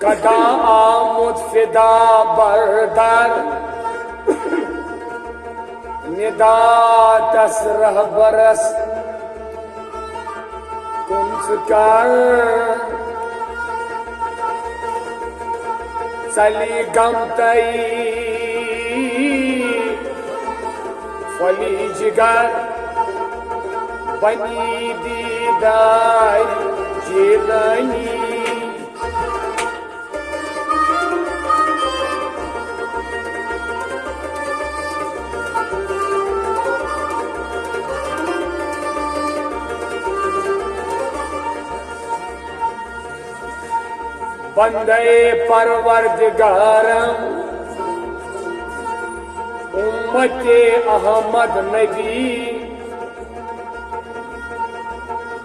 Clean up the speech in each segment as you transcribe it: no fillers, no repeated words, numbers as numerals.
कदा आमुद फिदा बरदर निदा तस रहबरस कुंस कर चली गम तई फली जिगर बनी दीदार जीलनी बंदे परवरदिगारम उम्मते अहमद नबी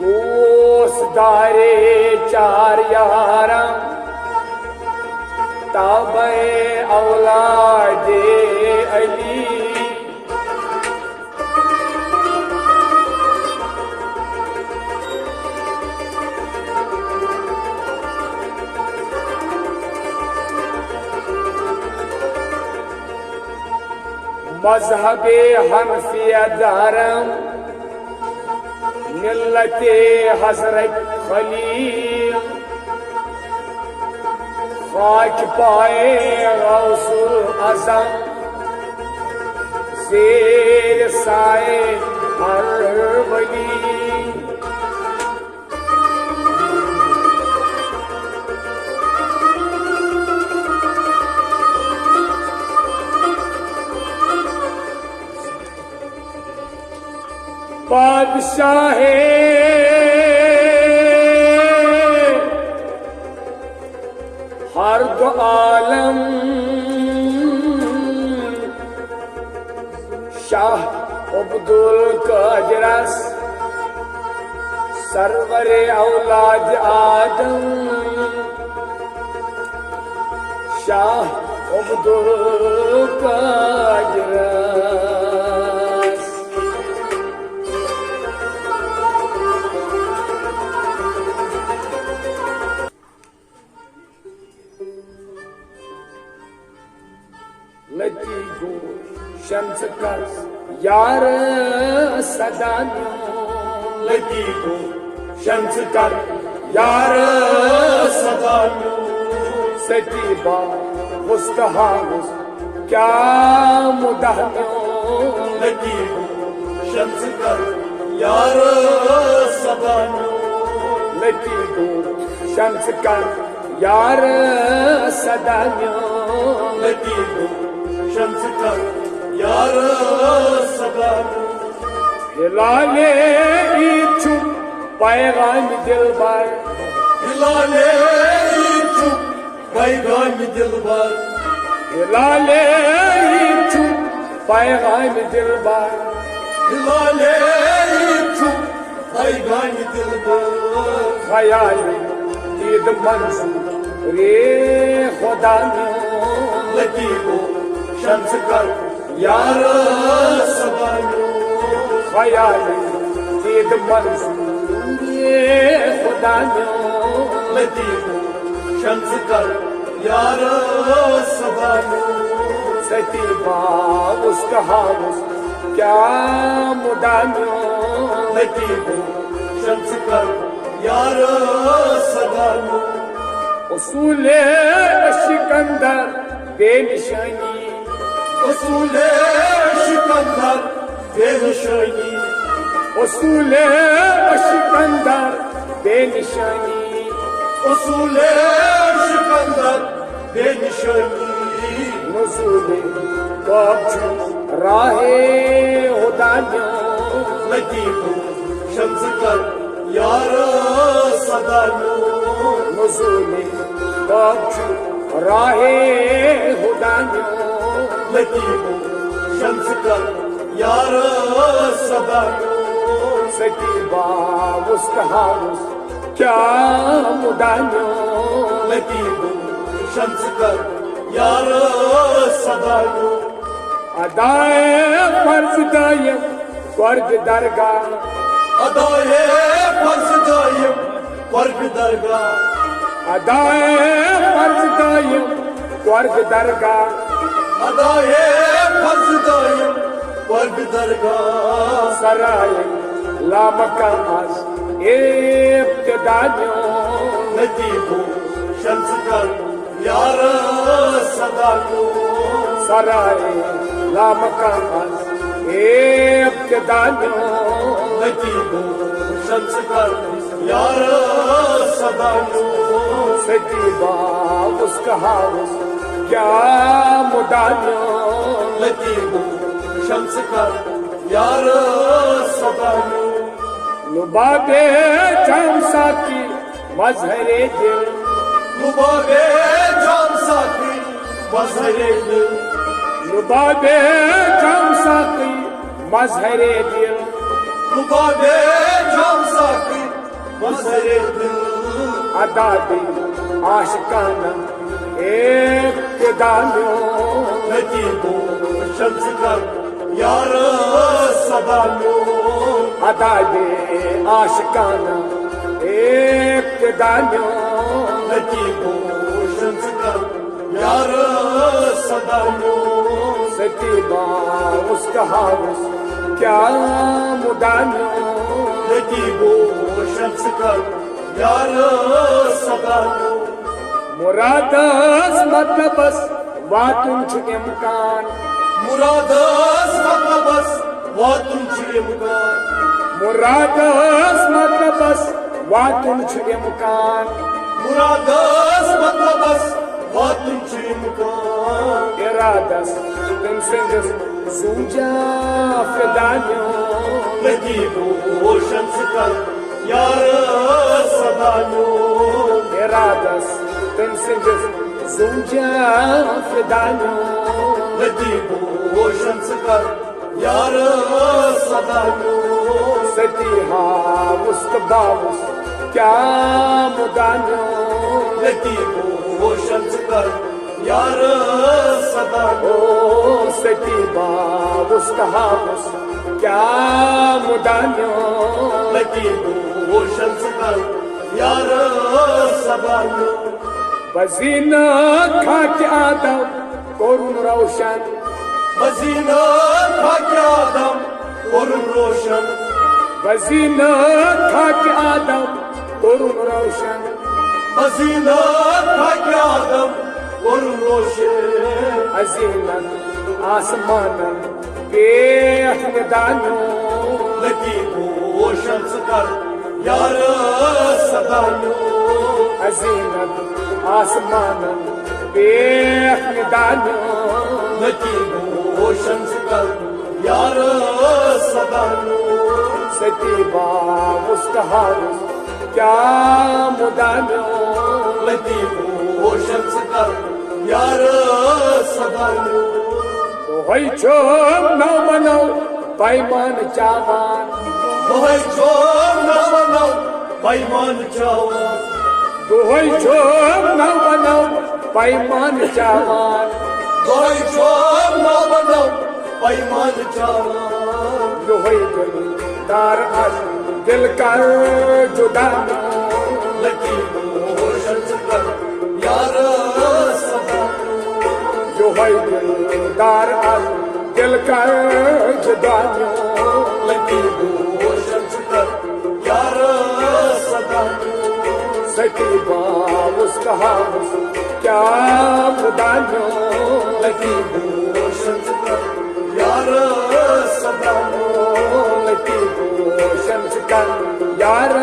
दोस्तदारे चार यारम ताबे औलादे अली मजहबे हनफिया दारम मिल्लते हजरत खलील खाक पाए गौसुल आज़म शेर साए हर वली बादशाह हर दो आलम शाह अब्दुल कादिरस सरवरे औलाद आदम शाह अब्दुल कादिरस लती गो शम्स कर यार सदानो लती गो शम्स कर यार सदानो सतीबा मुस्तहामुस क्या मुदहनो लती गो शम्स कर यार सदानो लती गो शम्स कर यार सदानो लती गो शम्स कर यार सदानो हिलाले इच्छु पैगाम दिलबर हिलाले इच्छु पैगाम दिलबर हिलाले इच्छु पैगाम दिलबर हिलाले इच्छु पैगाम दिलबर ख्याल ईद मंसूर रे खुदा लती गो शम्स कर यार सदानो ख्याल ईद मंसूर खुदा लती गो शम्स कर यार सदानो सतीबा मुस्तहामुस क्या मुदानो लती गो शम्स कर यार सदानो उसूले सिकंदर बेनिशानी उसूले सिकंदर बेनिशानी उसूले सिकंदर बेनिशानी उसूले सिकंदर बेनिशानी नज़ूले बाबजू राहे हुदानो लती गो शम्स कर यार सदानो नज़ूले बाबजू राहे हुदानो लती गो शम्स कर यार सदानो सतीबा मुस्तहामुस क्या मुदानो लती गो शम्स कर यार सदानो अदाए फर्ज दायम वर्ग दरगाह अदाए फर्ज दायम वर्ग दरगाह अदाए फर्ज दायम वर्ग दरगाह अदाए फर्ज दायम वर्ग दरगाह सराय लामका आज इब्तिदायो नजीबो शम्स कर यार सदायो सराय लामका आज इब्तिदायो नजीबो शम्स कर यार सदायो सजीबा उसका हाउस क्या मुदायो नजीबो शम्स कर यार सदायो लुबाबे जामसा की मजहरे दिल लुबाबे जामसा की मजहरे दिल लुबाबे जामसा की मजहरे दिल लुबाबे जामसा की मजहरे दिल अदा दी आशिकाना इब्तिदायो नजीबो शम्स कर यार सदायो अदा दे आशिकाना इब्तिदायो नजीबो शम्स कर यार सदायो सतीबा उसका हाउस क्या मुदायो नजीबो शम्स कर यार सदायो मुरादस मतलबस वातुन छु इम्कान मुरादस मतलबस वातुन छु इम्कान मुरादस मतलबस वातुन छु इम्कान मुरादस मतलबस वातुन छु इम्कान इरादस तुम सिंदस सूजा फिदायो नजीबो शम्स कर यार सदायो इरादस तुम सिंदस सूजा फिदायो नजीबो शम्स कर यार सदायो सतीहा उसका बाउस क्या मुदायो नजीबो शम्स कर यार सदायो ओ सतीबा उसका हाउस क्या मुदायो नजीबो शम्स कर यार सदायो वजीना खा के आदम करुण रोशन मजीना था क्या आदम और रोशन वजीना खा के आदम करुण रोशन मजीना था क्या आदम और रोशन अजीनत आसमानन बेअहदानो नजीबो शम्स कर यार सदायो अजीनत आसमानन बेअहदानो नजीबो शम्स कर यार सदायो सतीबा उसका हाउस क्या मुदायो नजीबो शम्स कर यार सदायो तो है छोम न बनो पैमान चावान वही जो न बनो पैमान चावान तो है छोम न बनो पैमान चावान वही जो न बनो पैमान चावान जो है दिलदार अस दिल कर जुदानो नजीबो शम्स कर यार सदायो जो है दिलदार अस दिल कर जुदानो नजीबो शम्स कर यार सदायो सतीबा उसका हाउस क्या मुदायो नजीबो शम्स कर यार सदायो लतीबो शम्स कर यार